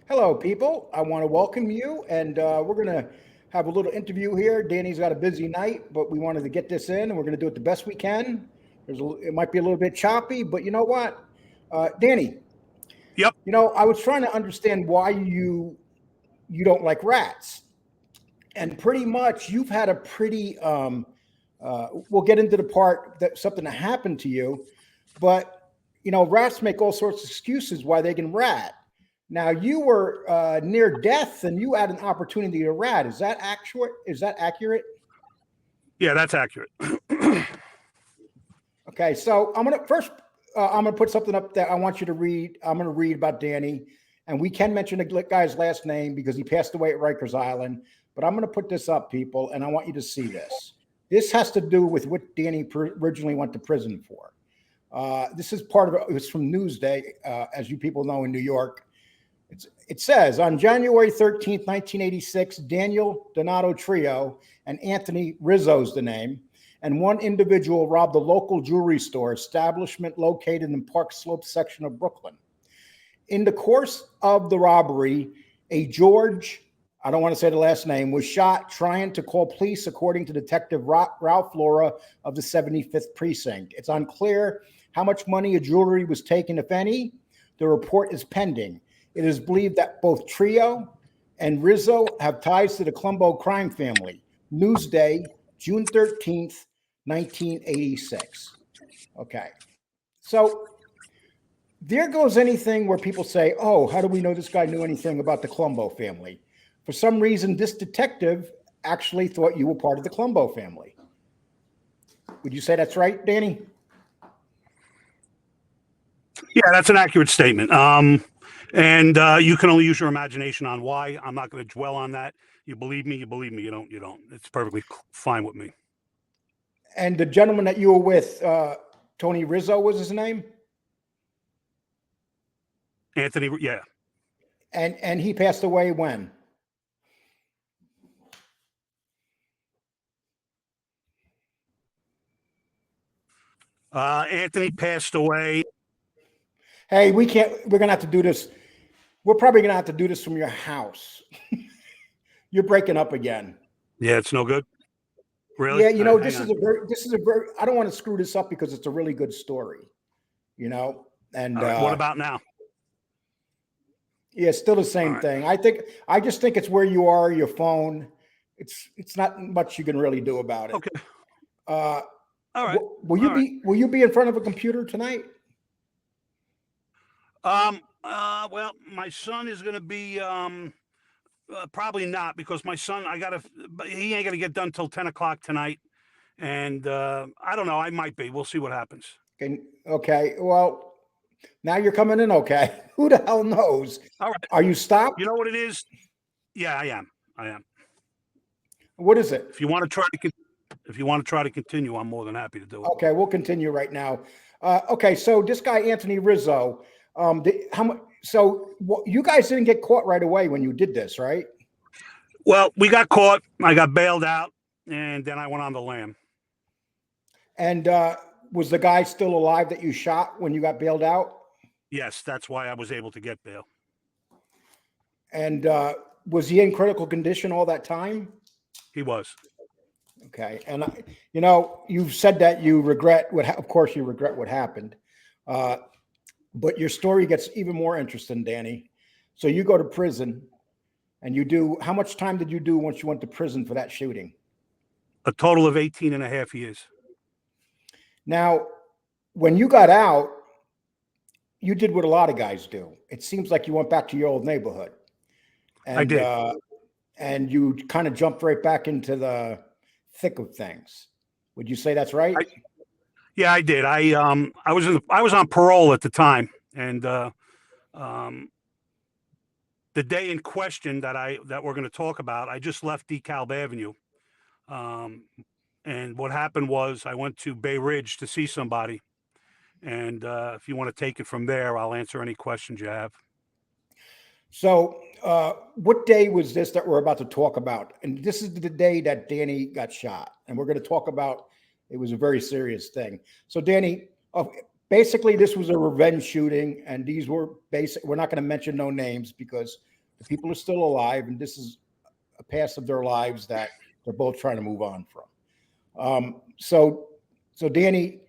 Hello, people. I want to welcome you, and we're going to have a little interview here. Danny's got a busy night, but we wanted to get this in, and we're going to do it the best we can. It might be a little bit choppy, but you know what, Danny? Yep. I was trying to understand why you don't like rats, and pretty much you've had a pretty. We'll get into the part that something that happened to you, but rats make all sorts of excuses why they can rat. Now you were near death, and you had an opportunity to rat. Is that accurate? Is that accurate? Yeah, that's accurate. Okay, so I'm gonna put something up that I want you to read. I'm gonna read about Danny, and we can mention the guy's last name because he passed away at Rikers Island. But I'm gonna put this up, people, and I want you to see this. This has to do with what Danny originally went to prison for. This is part of it. It was from Newsday, as you people know, in New York. It says on January 13th, 1986, Daniel Donato Trio and Anthony Rizzo's the name, and one individual robbed a local jewelry store establishment located in Park Slope section of Brooklyn. In the course of the robbery, a George, I don't want to say the last name, was shot trying to call police, according to Detective Ralph Laura of the 75th Precinct. It's unclear how much money or jewelry was taken, if any. The report is pending. It is believed that both Trio and Rizzo have ties to the Colombo crime family. Newsday, June 13th, 1986. Okay. So there goes anything where people say, oh, how do we know this guy knew anything about the Colombo family? For some reason, this detective actually thought you were part of the Colombo family. Would you say that's right, Danny? Yeah, that's an accurate statement. And you can only use your imagination on why. I'm not going to dwell on that. You believe me, you believe me. You don't, you don't. It's perfectly fine with me. And the gentleman that you were with, Tony Rizzo was his name? Anthony, yeah. And he passed away when? Anthony passed away. Hey, we're going to have to do this. We're probably going to have to do this from your house. You're breaking up again. Yeah, it's no good. Really? Yeah, this is a very, I don't want to screw this up because it's a really good story, and right, what about now? Yeah, still the same thing. I just think it's where you are, your phone. It's not much you can really do about it. Okay. All right. Will you be in front of a computer tonight? Well, my son is going to be, probably not, because my son, he ain't going to get done till 10 o'clock tonight. And, I don't know. I might be. We'll see what happens. Okay. Well, now you're coming in. Okay. Who the hell knows? All right. Are you stopped? You know what it is? Yeah, I am. What is it? If you want to try to continue, I'm more than happy to do it. Okay. We'll continue right now. Okay. So this guy, Anthony Rizzo, you guys didn't get caught right away when you did this, right? Well, we got caught. I got bailed out, and then I went on the lam. And was the guy still alive that you shot when you got bailed out? Yes, that's why I was able to get bail. And was he in critical condition all that time? He was. Okay. And, you've said that you regret of course you regret what happened. But your story gets even more interesting, Danny. So you go to prison and how much time did you do once you went to prison for that shooting? A total of 18 and a half years. Now, when you got out, you did what a lot of guys do. It seems like you went back to your old neighborhood. And, I did. And you kind of jumped right back into the thick of things. Would you say that's right? Yeah, I did. I was on parole at the time, and the day in question that we're going to talk about, I just left DeKalb Avenue, and what happened was I went to Bayridge to see somebody, and if you want to take it from there, I'll answer any questions you have. So, what day was this that we're about to talk about? And this is the day that Danny got shot, and we're going to talk about. It was a very serious thing. So, Danny, basically, this was a revenge shooting, and these were we're not going to mention no names because The people are still alive, and this is a past of their lives that they're both trying to move on from. So Danny,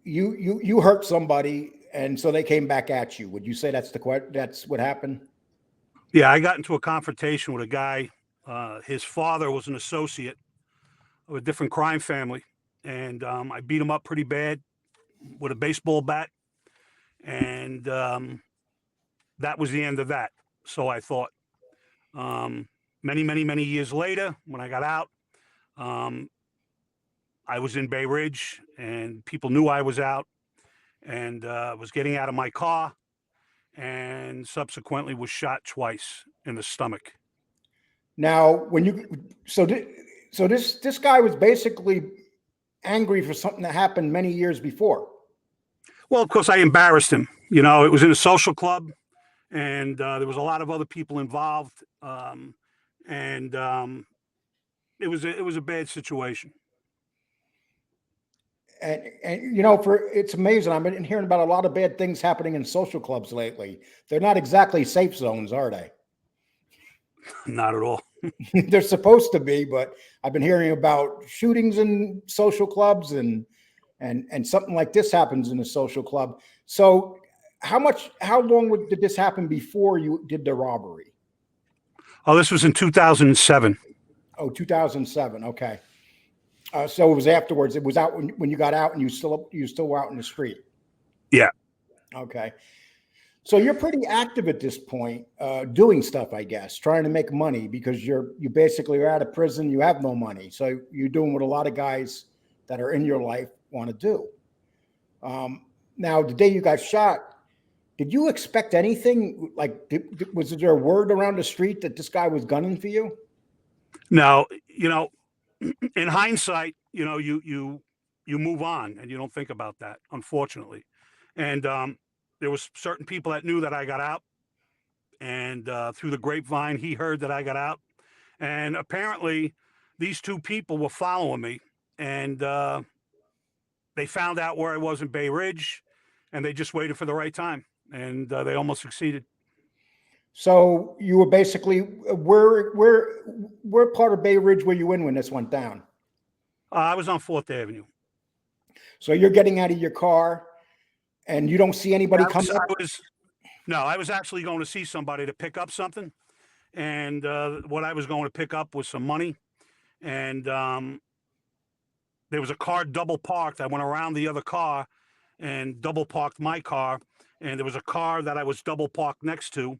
you hurt somebody, and so they came back at you. Would you say that's what happened? Yeah, I got into a confrontation with a guy. His father was an associate of a different crime family, and I beat him up pretty bad with a baseball bat, and that was the end of that. So I thought. Many years later, when I got out, um, I was in Bayridge, and people knew I was out, and was getting out of my car, and subsequently was shot twice in the stomach. Now, when you so this guy was basically angry for something that happened many years before. Well, of course, I embarrassed him. You know, it was in a social club, and there was a lot of other people involved, and it was a bad situation. And you know, it's amazing. I've been hearing about a lot of bad things happening in social clubs lately. They're not exactly safe zones, are they? Not at all. They're supposed to be, but I've been hearing about shootings in social clubs, and something like this happens in a social club. So how long did this happen before you did the robbery? Oh, this was in 2007. Oh, 2007. Okay. So it was afterwards. It was out when you got out, and you still were out in the street. Yeah. Okay. So you're pretty active at this point, doing stuff, I guess, trying to make money, because you basically are out of prison. You have no money, so you're doing what a lot of guys that are in your life want to do. Now, the day you got shot, did you expect anything? Like, was there a word around the street that this guy was gunning for you? No, you know, in hindsight, you know, you move on and you don't think about that, unfortunately. And there was certain people that knew that I got out, and through the grapevine, he heard that I got out, and apparently, these two people were following me, and they found out where I was in Bay Ridge, and they just waited for the right time, and they almost succeeded. So you were basically where part of Bay Ridge were you in when this went down? I was on 4th Avenue. So you're getting out of your car, and you don't see anybody coming up? No, I was actually going to see somebody to pick up something, and what I was going to pick up was some money, and there was a car double parked. I went around the other car and double parked my car, and there was a car that I was double parked next to,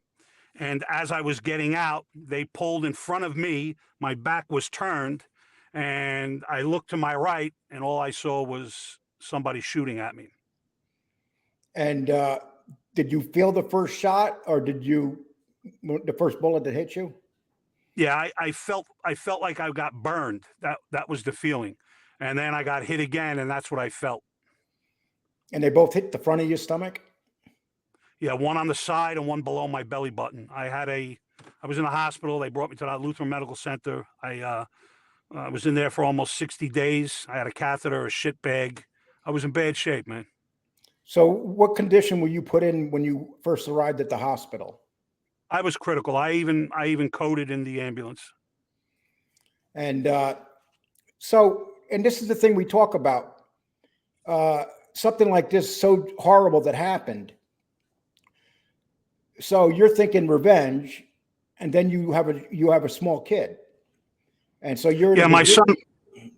and as I was getting out, they pulled in front of me. My back was turned, and I looked to my right, and all I saw was somebody shooting at me. And did you feel the first shot, or the first bullet that hit you? Yeah, I felt like I got burned. That was the feeling. And then I got hit again, and that's what I felt. And they both hit the front of your stomach? Yeah, one on the side and one below my belly button. I was in the hospital. They brought me to the Lutheran Medical Center. I was in there for almost 60 days. I had a catheter, a shit bag. I was in bad shape, man. So what condition were you put in when you first arrived at the hospital? I was critical. I even coded in the ambulance. And and this is the thing we talk about. Something like this, so horrible that happened. So you're thinking revenge, and then you have a small kid, and so you're my son.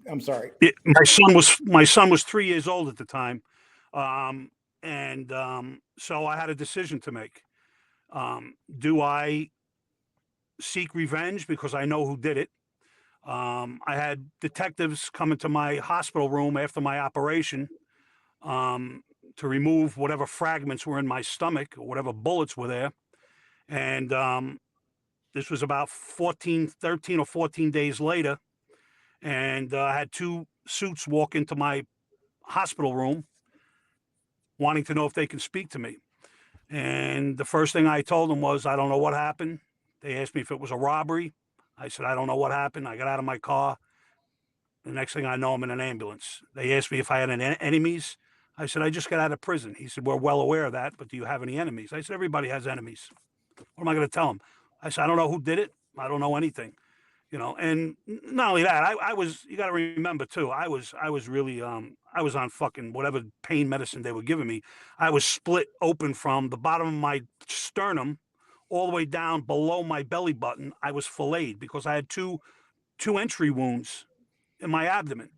I'm sorry. My son was 3 years old at the time, so I had a decision to make. Do I seek revenge because I know who did it? I had detectives come into my hospital room after my operation to remove whatever fragments were in my stomach or whatever bullets were there. And this was about 13 or 14 days later. And I had two suits walk into my hospital room wanting to know if they can speak to me. And the first thing I told them was, I don't know what happened. They asked me if it was a robbery. I said, I don't know what happened. I got out of my car. The next thing I know, I'm in an ambulance. They asked me if I had any enemies. I said, I just got out of prison. He said, we're well aware of that, but do you have any enemies? I said, everybody has enemies. What am I going to tell them? I said, I don't know who did it. I don't know anything. And not only that, I was, you got to remember too, I was really, I was on fucking whatever pain medicine they were giving me. I was split open from the bottom of my sternum all the way down below my belly button. I was filleted because I had two entry wounds in my abdomen,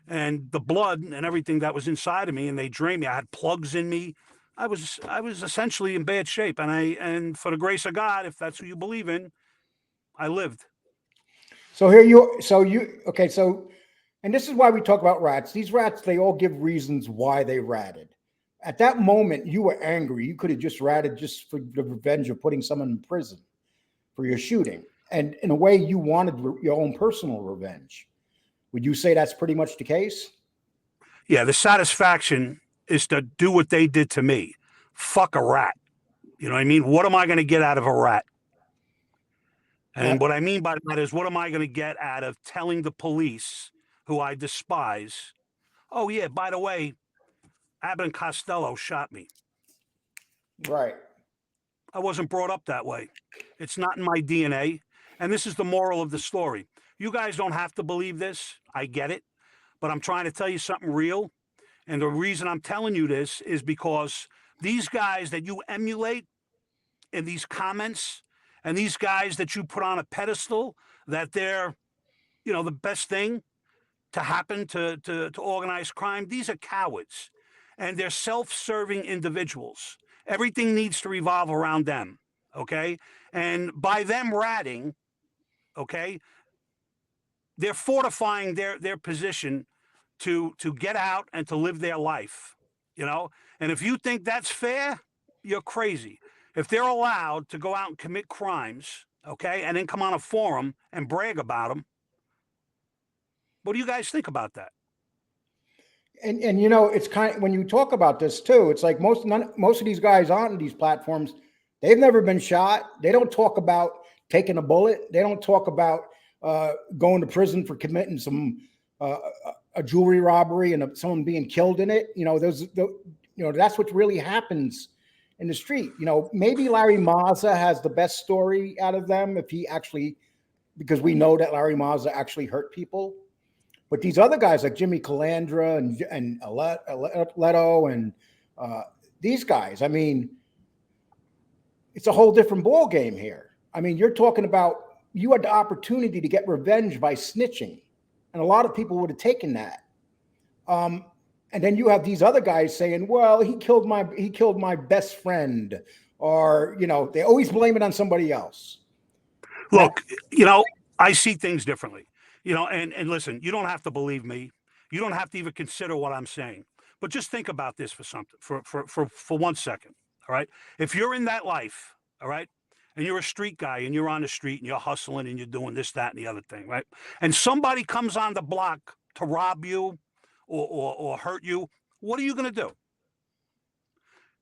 and the blood and everything that was inside of me, and they drained me. I had plugs in me. I was essentially in bad shape, and for the grace of God, if that's who you believe in, I lived. So okay. So, and this is why we talk about rats. These rats, they all give reasons why they ratted. At that moment, you were angry. You could have just ratted just for the revenge of putting someone in prison for your shooting. And in a way, you wanted your own personal revenge. Would you say that's pretty much the case? Yeah, the satisfaction is to do what they did to me. Fuck a rat. You know what I mean? What am I going to get out of a rat? Uh, And what I mean by that is, what am I going to get out of telling the police, who I despise, oh, yeah, by the way, Abbott and Costello shot me. right. I wasn't brought up that way. It's not in my DNA. And this is the moral of the story. You guys don't have to believe this. I get it. But I'm trying to tell you something real. And the reason I'm telling you this is because these guys that you emulate in these comments, and these guys that you put on a pedestal, that they're, the best thing to happen to organized crime, these are cowards. And they're self-serving individuals. Everything needs to revolve around them. Okay. And by them ratting, okay, they're fortifying their position to get out and to live their life, And if you think that's fair, you're crazy. If they're allowed to go out and commit crimes, okay, and then come on a forum and brag about them, what do you guys think about that? And it's kind of, when you talk about this too, it's like most of these guys on these platforms, they've never been shot. They don't talk about taking a bullet. They don't talk about going to prison for committing some a jewelry robbery and someone being killed in it. That's what really happens in the street. Maybe Larry Mazza has the best story out of them, if he actually, because we know that Larry Mazza actually hurt people. But these other guys like Jimmy Calandra and Leto and these guys, I mean, it's a whole different ball game here. I mean, you're talking about, you had the opportunity to get revenge by snitching, and a lot of people would have taken that. And then you have these other guys saying, "Well, he killed my best friend," or they always blame it on somebody else. Look, I see things differently. And listen, you don't have to believe me. You don't have to even consider what I'm saying. But just think about this for 1 second. All right. If you're in that life, all right, and you're a street guy and you're on the street and you're hustling and you're doing this, that, and the other thing, right? And somebody comes on the block to rob you or hurt you, what are you going to do?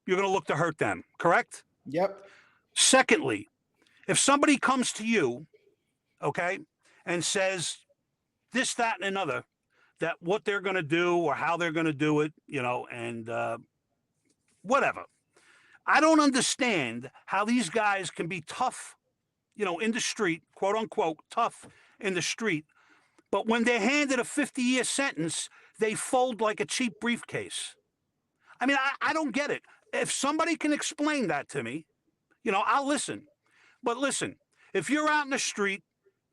You're going to look to hurt them, correct? Yep. Secondly, if somebody comes to you, okay, and says this, that, and another, that what they're going to do or how they're going to do it, and whatever. I don't understand how these guys can be tough, in the street, quote unquote, tough in the street. But when they're handed a 50-year sentence, they fold like a cheap briefcase. I mean, I don't get it. If somebody can explain that to me, I'll listen. But listen, if you're out in the street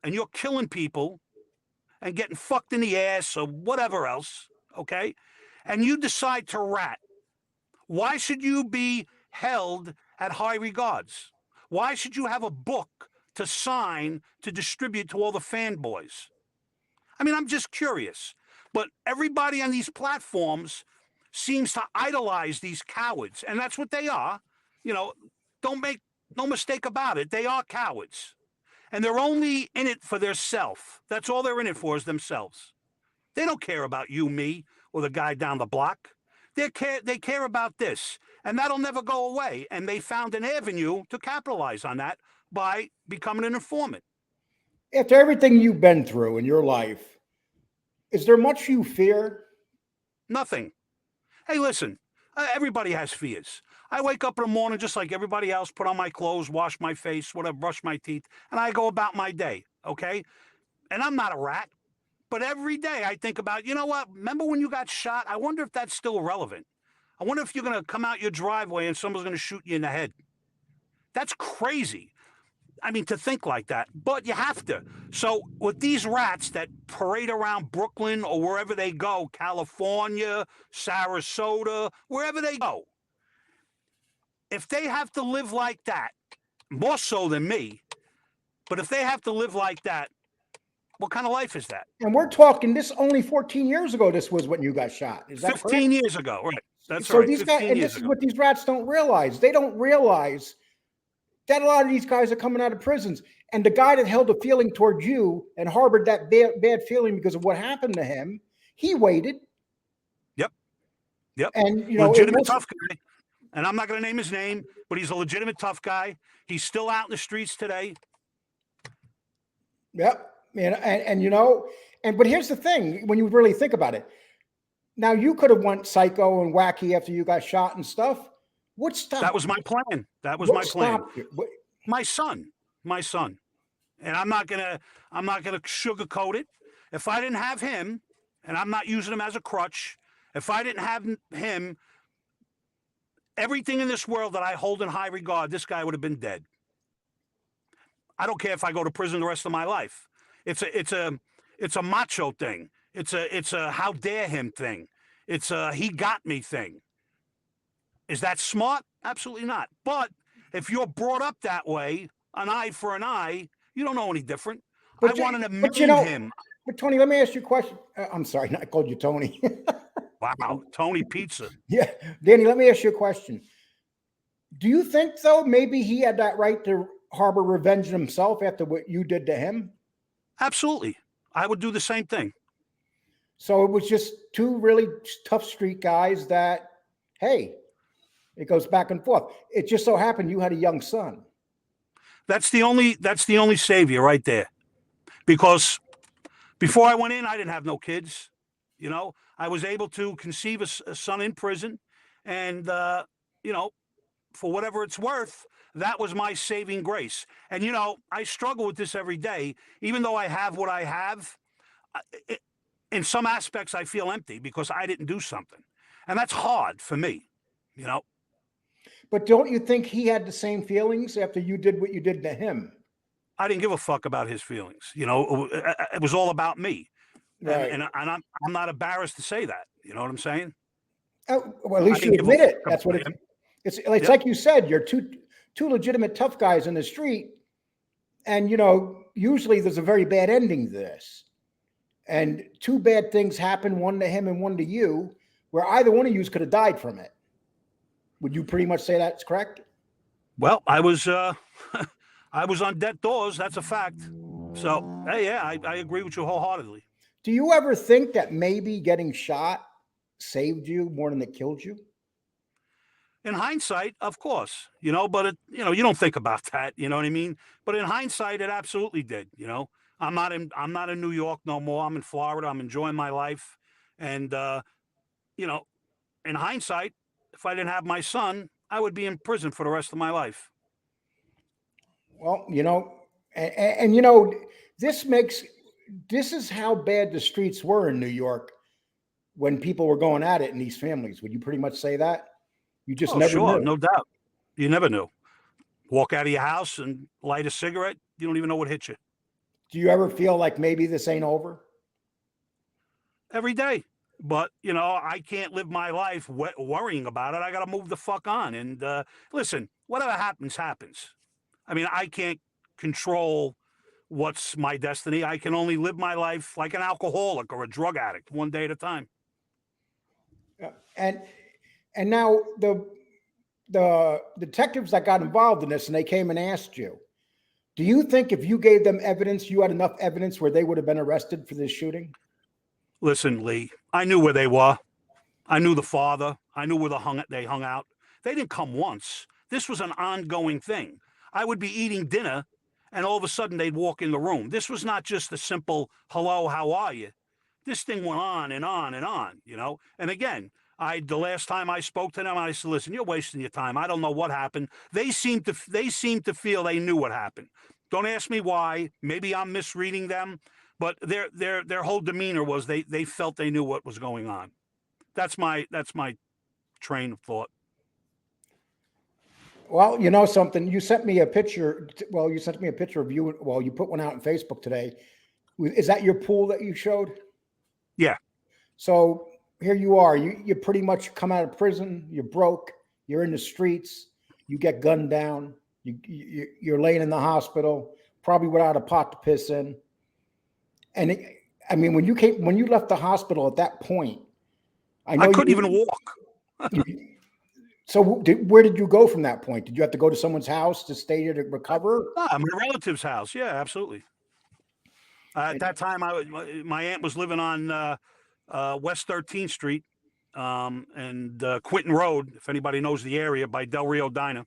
and you're killing people and getting fucked in the ass or whatever else, okay, and you decide to rat, why should you be held at high regards? Why should you have a book to sign to distribute to all the fanboys? I mean, I'm just curious. But everybody on these platforms seems to idolize these cowards, and that's what they are. Don't make no mistake about it. They are cowards. And they're only in it for their self. That's all they're in it for, is themselves. They don't care about you, me, or the guy down the block. They care about this, and that'll never go away. And they found an avenue to capitalize on that by becoming an informant. After everything you've been through in your life, is there much you fear? Nothing. Hey, listen, everybody has fears. I wake up in the morning just like everybody else, put on my clothes, wash my face, whatever, brush my teeth, and I go about my day. Okay. And I'm not a rat, but every day I think about, you know what? Remember when you got shot? I wonder if that's still relevant. I wonder if you're going to come out your driveway and someone's going to shoot you in the head. That's crazy. I mean, to think like that, but you have to. So with these rats that parade around Brooklyn or wherever they go, California, Sarasota, wherever they go, if they have to live like that, more so than me, but if they have to live like that, what kind of life is that? And we're talking this only 14 years ago. This was when you got shot. Is that 15 correct? years ago, right? That's So right. these guys, 15 and years this is ago. what these rats don't realize. They don't realize that a lot of these guys are coming out of prisons. And the guy that held a feeling toward you and harbored that bad feeling because of what happened to him, he waited. Yep. Yep. And, you know, it Legitimate was, tough guy. And I'm not going to name his name, but he's a legitimate tough guy. He's still out in the streets today. yep. And you know, but here's the thing, when you really think about it, now you could have went psycho and wacky after you got shot and stuff. What stopped? That was my plan. That was what my plan. stopped you? What, My son. And I'm not gonna sugarcoat it. If I didn't have him, and I'm not using him as a crutch, if I didn't have him, everything in this world that I hold in high regard, this guy would have been dead. I don't care if I go to prison the rest of my life. It's a macho thing. It's a how dare him thing. It's a he got me thing. Is that smart? Absolutely not. But if you're brought up that way, an eye for an eye, you don't know any different. I wanted to maim him. But Tony, let me ask you a question. I'm sorry, I called you Tony. Wow, Tony Pizza. Yeah, Danny, let me ask you a question. Do you think, though, maybe he had that right to harbor revenge himself after what you did to him? Absolutely. I would do the same thing. So it was just two really tough street guys that, hey, it goes back and forth. It just so happened you had a young son. That's the only savior right there. Because before I went in, I didn't have no kids. You know, I was able to conceive a son in prison. And, you know, for whatever it's worth, that was my saving grace. And, you know, I struggle with this every day. Even though I have what I have, in some aspects, I feel empty because I didn't do something. And that's hard for me, you know. But don't you think he had the same feelings after you did what you did to him? I didn't give a fuck about his feelings. You know, it was all about me. Right. And I'm not embarrassed to say that. You know what I'm saying? Oh, well, at least you admit it. That's what it's Yep. like you said, you're two legitimate tough guys in the street. And, you know, usually there's a very bad ending to this. And two bad things happen, one to him and one to you, where either one of you could have died from it. Would you pretty much say that's correct? Well, I was I was on death doors. That's a fact. So, hey, yeah, I agree with you wholeheartedly. Do you ever think that maybe getting shot saved you more than it killed you? In hindsight, of course, you know, but you know, you don't think about that. You know what I mean? But in hindsight, it absolutely did. You know, I'm not in New York no more. I'm in Florida. I'm enjoying my life, and you know, in hindsight, if I didn't have my son, I would be in prison for the rest of my life. Well, you know, and you know, this is how bad the streets were in New York when people were going at it in these families. Would you pretty much say that? You just Oh, never sure, knew. no doubt. You never knew. Walk out of your house and light a cigarette. You don't even know what hit you. Do you ever feel like maybe this ain't over? Every day. But, you know, I can't live my life worrying about it. I got to move the fuck on. And listen, whatever happens, happens. I mean, I can't control what's my destiny. I can only live my life like an alcoholic or a drug addict, one day at a time. And now the detectives that got involved in this and they came and asked you, do you think if you gave them evidence, you had enough evidence where they would have been arrested for this shooting? Listen, Lee, I knew where they were. I knew the father. I knew where they hung out. They didn't come once. This was an ongoing thing. I would be eating dinner, and all of a sudden they'd walk in the room. This was not just a simple, hello, how are you? This thing went on and on and on, you know? And again, The last time I spoke to them, I said, "Listen, you're wasting your time. I don't know what happened." They seem to feel they knew what happened. Don't ask me why. Maybe I'm misreading them, but their whole demeanor was they felt they knew what was going on. That's my train of thought. Well, you know something. You sent me a picture. Well, you sent me a picture of you. Well, you put one out on Facebook today. Is that your pool that you showed? Yeah. So here you are. You pretty much come out of prison. You're broke. You're in the streets. You get gunned down. You're laying in the hospital, probably without a pot to piss in. And I mean, when you left the hospital at that point, I know I couldn't even walk. you so where did you go from that point? Did you have to go to someone's house to stay there to recover? My relative's house. Yeah, absolutely. At that time, my aunt was living on West 13th Street and Quinton Road, if anybody knows the area, by Del Rio Diner.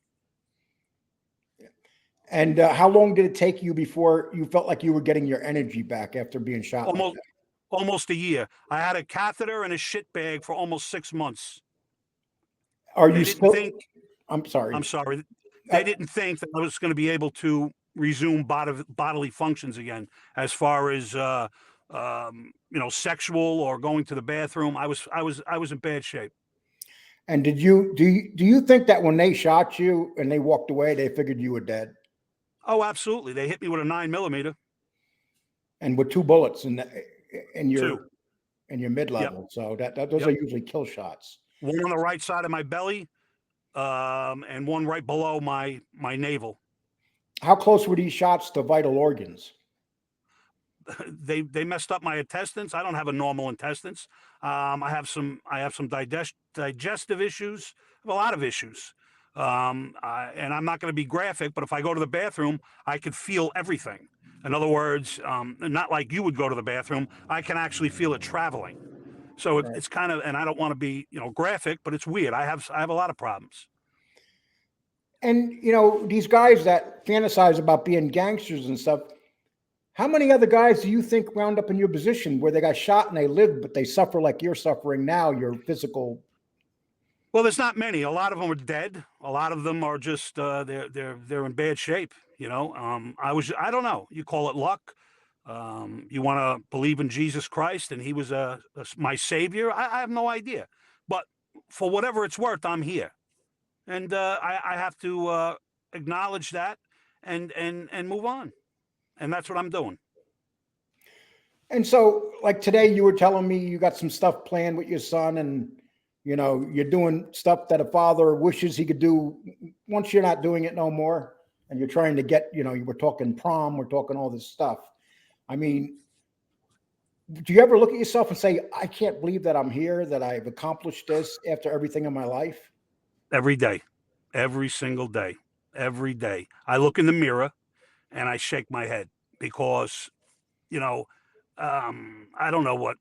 And how long did it take you before you felt like you were getting your energy back after being shot? Almost, like almost a year. I had a catheter and a shit bag for almost 6 months. Are They you didn't still? think. I'm sorry. I'm sorry. They didn't think that I was going to be able to resume bodily functions again, as far as sexual or going to the bathroom. I was in bad shape. And do you think that when they shot you and they walked away, they figured you were dead? Oh, absolutely. They hit me with a 9mm. And with two bullets in Two. your mid Yep. level, so those are usually kill shots. One on the right side of my belly, and one right below my navel. How close were these shots to vital organs? They messed up my intestines. I don't have a normal intestines. I have some digestive issues. I have a lot of issues. And I'm not going to be graphic, but if I go to the bathroom, I could feel everything. In other words, not like you would go to the bathroom. I can actually feel it traveling. So it's kind of, and I don't want to be, graphic, but it's weird. I have a lot of problems. And these guys that fantasize about being gangsters and stuff, how many other guys do you think wound up in your position where they got shot and they lived, but they suffer like you're suffering now, your physical? Well, there's not many. A lot of them are dead. A lot of them are just they're in bad shape. I don't know. You call it luck. You want to believe in Jesus Christ and he was my savior. I have no idea. But for whatever it's worth, I'm here. And I have to acknowledge that and move on. And that's what I'm doing. And so, like today, you were telling me you got some stuff planned with your son, and you're doing stuff that a father wishes he could do once you're not doing it no more, and you're trying to get. You were talking prom, we're talking all this stuff. I mean, do you ever look at yourself and say, "I can't believe that I'm here, that I've accomplished this after everything in my life"? Every day, every single day, every day. I look in the mirror and I shake my head because, I don't know what,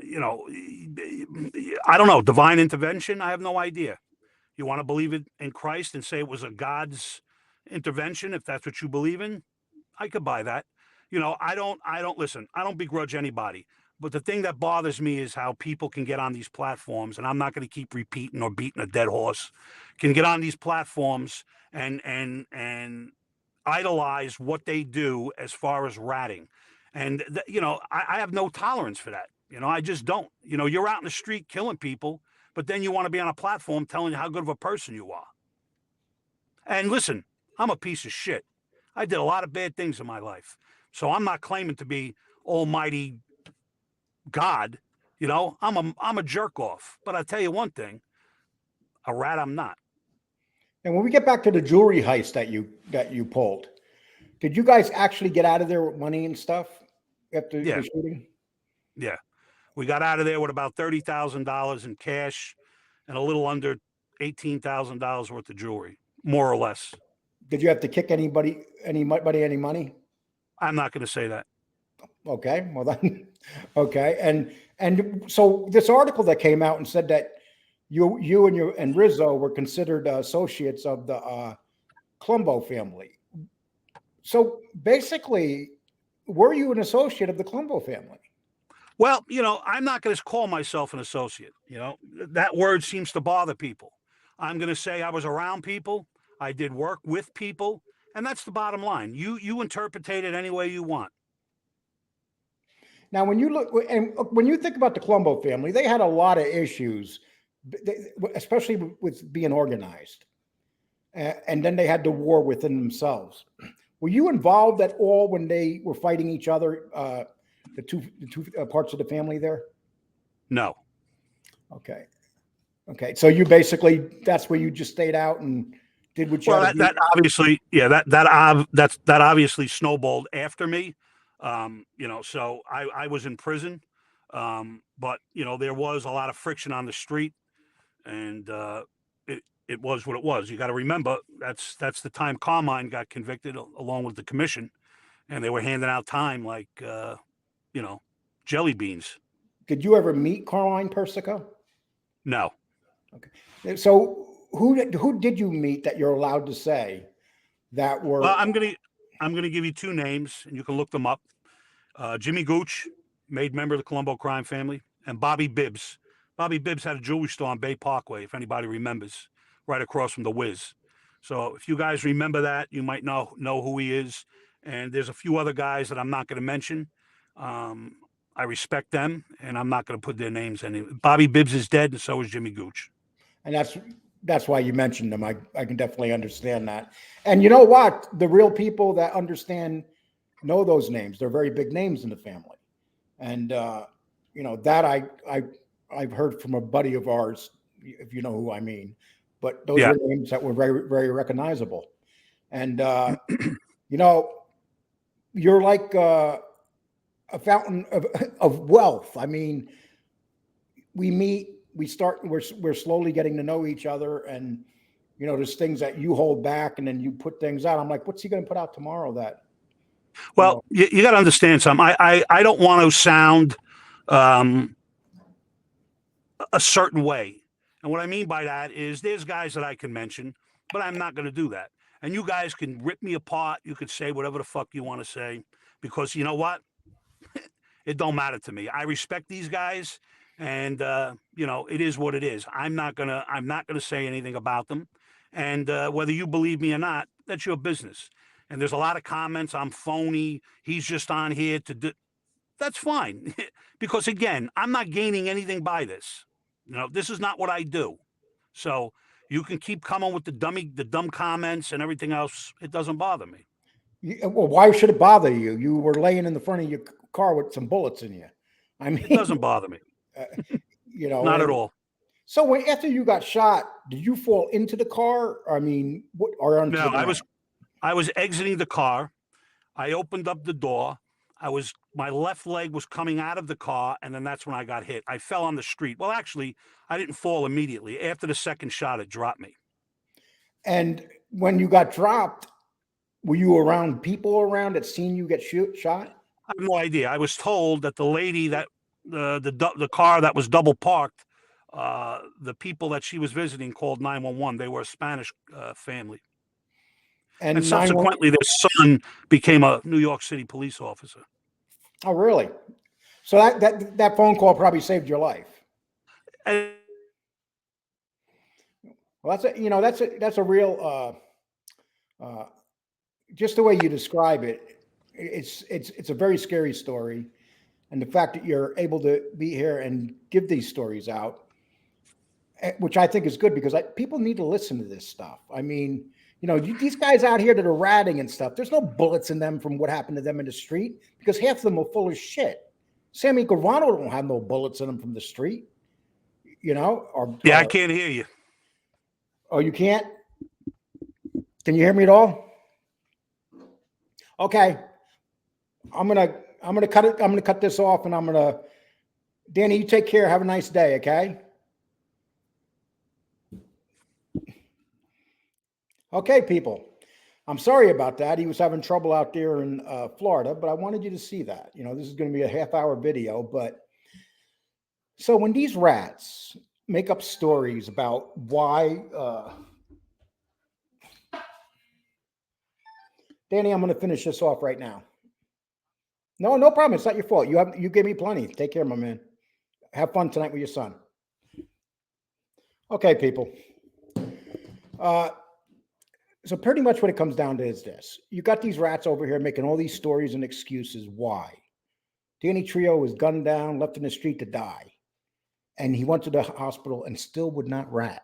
I don't know, divine intervention. I have no idea. You want to believe it in Christ and say it was a God's intervention. If that's what you believe in, I could buy that. I don't listen. I don't begrudge anybody. But the thing that bothers me is how people can get on these platforms, and I'm not going to keep repeating or beating a dead horse. Can get on these platforms and idolize what they do as far as ratting, and I have no tolerance for that. I just don't. You're out in the street killing people, but then you want to be on a platform telling you how good of a person you are. And listen, I'm a piece of shit. I did a lot of bad things in my life, so I'm not claiming to be almighty God. I'm a jerk off. But I'll tell you one thing, a rat I'm not. And when we get back to the jewelry heist that you pulled, did you guys actually get out of there with money and stuff after the shooting? Yeah. We got out of there with about $30,000 in cash and a little under $18,000 worth of jewelry, more or less. Did you have to kick any money? I'm not going to say that. Okay. Well then, okay. And so this article that came out and said that you and Rizzo were considered associates of the Colombo family. So basically, were you an associate of the Colombo family? Well, I'm not going to call myself an associate. That word seems to bother people. I'm going to say I was around people, I did work with people, and that's the bottom line. You interpret it any way you want. Now, when you look and when you think about the Colombo family, they had a lot of issues, especially with being organized. And then they had the war within themselves. Were you involved at all when they were fighting each other? The two parts of the family there. No. Okay. Okay. So you basically that's where you just stayed out and did what you Well, had to that do. obviously, yeah, that obviously snowballed after me. So I was in prison, but there was a lot of friction on the street, and it was what it was. You got to remember that's the time Carmine got convicted along with the commission, and they were handing out time like jelly beans. Did you ever meet Caroline Persico? No. Okay. So who did you meet that you're allowed to say that Well, were I'm gonna give you two names, and you can look them up. Jimmy Gooch, made member of the Colombo crime family, and Bobby Bibbs. Bobby Bibbs had a jewelry store on Bay Parkway, if anybody remembers, right across from the Wiz. So if you guys remember that, you might know who he is. And there's a few other guys that I'm not going to mention. Um, I respect them, and I'm not going to put their names in. Bobby Bibbs is dead, and so is Jimmy Gooch. and that's why you mentioned them. I can definitely understand that. And you know what? The real people that understand know those names. They're very big names in the family. And that I've heard from a buddy of ours, if you know who I mean. But those Yeah. were names that were very, very recognizable. And you know, you're like a fountain of wealth. I mean, we meet, we start, we're slowly getting to know each other, and there's things that you hold back, and then you put things out. I'm like, what's he going to put out tomorrow? That Well, you got to understand something. I don't want to sound a certain way. And what I mean by that is there's guys that I can mention, but I'm not going to do that. And you guys can rip me apart. You could say whatever the fuck you want to say, because you know what? It don't matter to me. I respect these guys, and it is what it is. I'm not gonna say anything about them, and whether you believe me or not, that's your business. And there's a lot of comments. I'm phony. He's just on here to do. That's fine, because again, I'm not gaining anything by this. This is not what I do. So you can keep coming with the dumb comments and everything else. It doesn't bother me. well, why should it bother you? You were laying in the front of your car with some bullets in you. I It mean, doesn't bother me. uh, you know, Not at and all. so after you got shot, did you fall into the car? I mean, or onto No, the ground? I was exiting the car. I opened up the door. My left leg was coming out of the car, and then that's when I got hit. I fell on the street. Well, actually, I didn't fall immediately. After the second shot, it dropped me. And when you got dropped, were you around people around that seen you get shot? I have no idea. I was told that the lady that the car that was double parked, the people that she was visiting called 911. They were a Spanish family, and And 911. subsequently, their son became a New York City police officer. Oh, really? So that phone call probably saved your life. And Well, that's a real just the way you describe it. It's a very scary story, and the fact that you're able to be here and give these stories out, which I think is good because people need to listen to this stuff. I mean, these guys out here that are ratting and stuff, there's no bullets in them from what happened to them in the street because half of them are full of shit. Sammy Gravano don't have no bullets in him from the street, yeah, I can't hear you. Oh, you can't? Can you hear me at all? Okay. I'm gonna cut it. I'm gonna cut this off, and Danny, you take care. Have a nice day. Okay. Okay, people. I'm sorry about that. He was having trouble out there in Florida, but I wanted you to see that. This is going to be a half-hour video, but so when these rats make up stories about why, Danny, I'm going to finish this off right now. No, no problem. It's not your fault. You gave me plenty. Take care, my man. Have fun tonight with your son. Okay, people. Uh, so pretty much what it comes down to is this. You got these rats over here making all these stories and excuses. Why? Danny Trio was gunned down, left in the street to die. And he went to the hospital and still would not rat.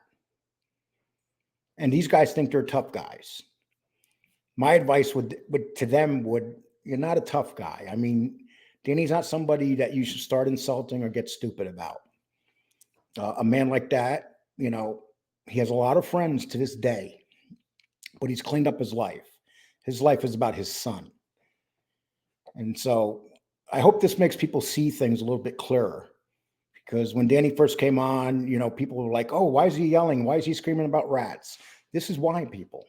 And these guys think they're tough guys. My advice would to them would, you're not a tough guy. I mean, Danny's not somebody that you should start insulting or get stupid about. A man like that, you know, he has a lot of friends to this day, but he's cleaned up his life. His life is about his son. And so I hope this makes people see things a little bit clearer. Because when Danny first came on, you know, people were like, oh, why is he yelling? Why is he screaming about rats? This is why, people.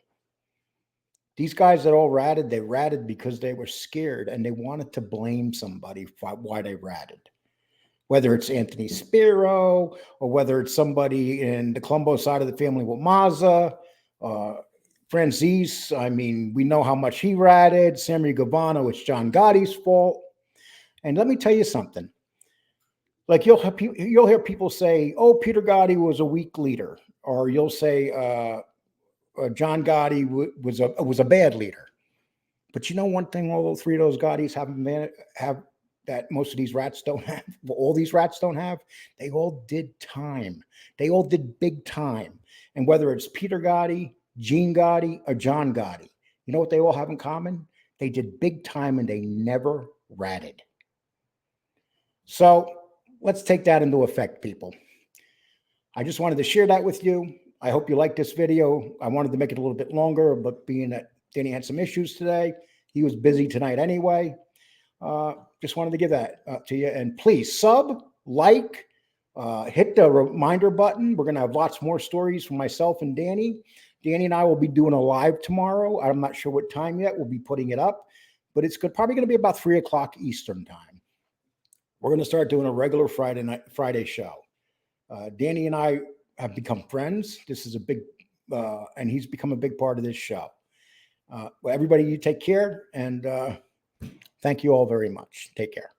These guys that all ratted, they ratted because they were scared and they wanted to blame somebody for why they ratted. Whether it's Anthony Spiro or whether it's somebody in the Colombo side of the family with Mazza, Francis, I mean, we know how much he ratted. Sammy Gavano, it's John Gotti's fault. And let me tell you something. Like you'll hear people say, oh, Peter Gotti was a weak leader. Or you'll say John Gotti was a bad leader. But you know one thing all three of those Gottis have that most of these rats don't have, all these rats don't have? They all did time. They all did big time. And whether it's Peter Gotti, Gene Gotti, or John Gotti, you know what they all have in common? They did big time and they never ratted. So let's take that into effect, people. I just wanted to share that with you. I hope you liked this video. I wanted to make it a little bit longer, but being that Danny had some issues today, he was busy tonight anyway. Just wanted to give that to you. And please sub, like, hit the reminder button. We're going to have lots more stories from myself and Danny. Danny and I will be doing a live tomorrow. I'm not sure what time yet. We'll be putting it up, but it's probably going to be about 3 o'clock Eastern time. We're going to start doing a regular Friday show. Danny and I have become friends. This is a big, and he's become a big part of this show. Well, everybody, you take care, and thank you all very much. Take care.